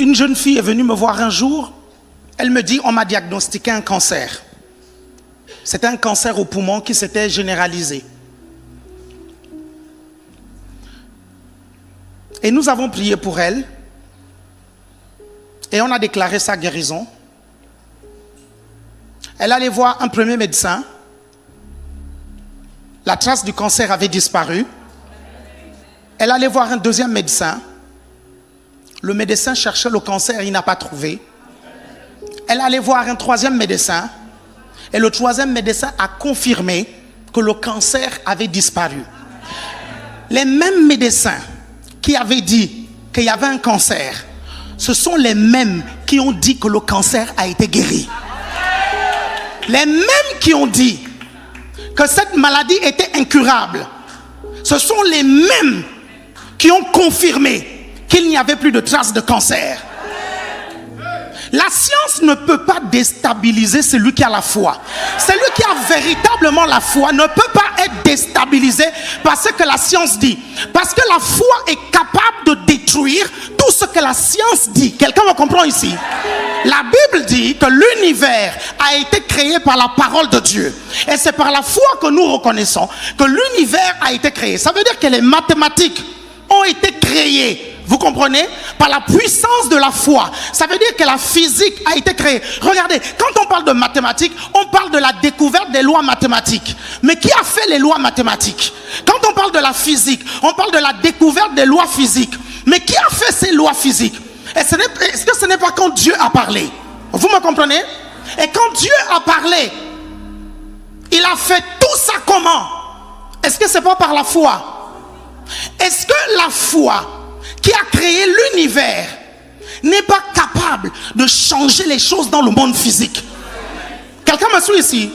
Une jeune fille est venue me voir un jour. Elle me dit, on m'a diagnostiqué un cancer. C'était un cancer au poumon qui s'était généralisé. Et nous avons prié pour elle. Et on a déclaré sa guérison. Elle allait voir un premier médecin. La trace du cancer avait disparu. Elle allait voir un deuxième médecin. Le médecin cherchait le cancer, il n'a pas trouvé. Elle allait voir un troisième médecin. Et le troisième médecin a confirmé que le cancer avait disparu. Les mêmes médecins qui avaient dit qu'il y avait un cancer, ce sont les mêmes qui ont dit que le cancer a été guéri. Les mêmes qui ont dit que cette maladie était incurable, ce sont les mêmes qui ont confirmé qu'il n'y avait plus de traces de cancer. La science ne peut pas déstabiliser celui qui a la foi. Celui qui a véritablement la foi ne peut pas être déstabilisé par ce que la science dit. Parce que la foi est capable de détruire tout ce que la science dit. Quelqu'un me comprend ici? La Bible dit que l'univers a été créé par la parole de Dieu. Et c'est par la foi que nous reconnaissons que l'univers a été créé. Ça veut dire que les mathématiques ont été créées. Vous comprenez? Par la puissance de la foi. Ça veut dire que la physique a été créée. Regardez, quand on parle de mathématiques, on parle de la découverte des lois mathématiques. Mais qui a fait les lois mathématiques? Quand on parle de la physique, on parle de la découverte des lois physiques. Mais qui a fait ces lois physiques? Est-ce que ce n'est pas quand Dieu a parlé? Vous me comprenez? Et quand Dieu a parlé, il a fait tout ça comment? Est-ce que ce n'est pas par la foi? Est-ce que la foi qui a créé l'univers n'est pas capable de changer les choses dans le monde physique? Quelqu'un me suit ici?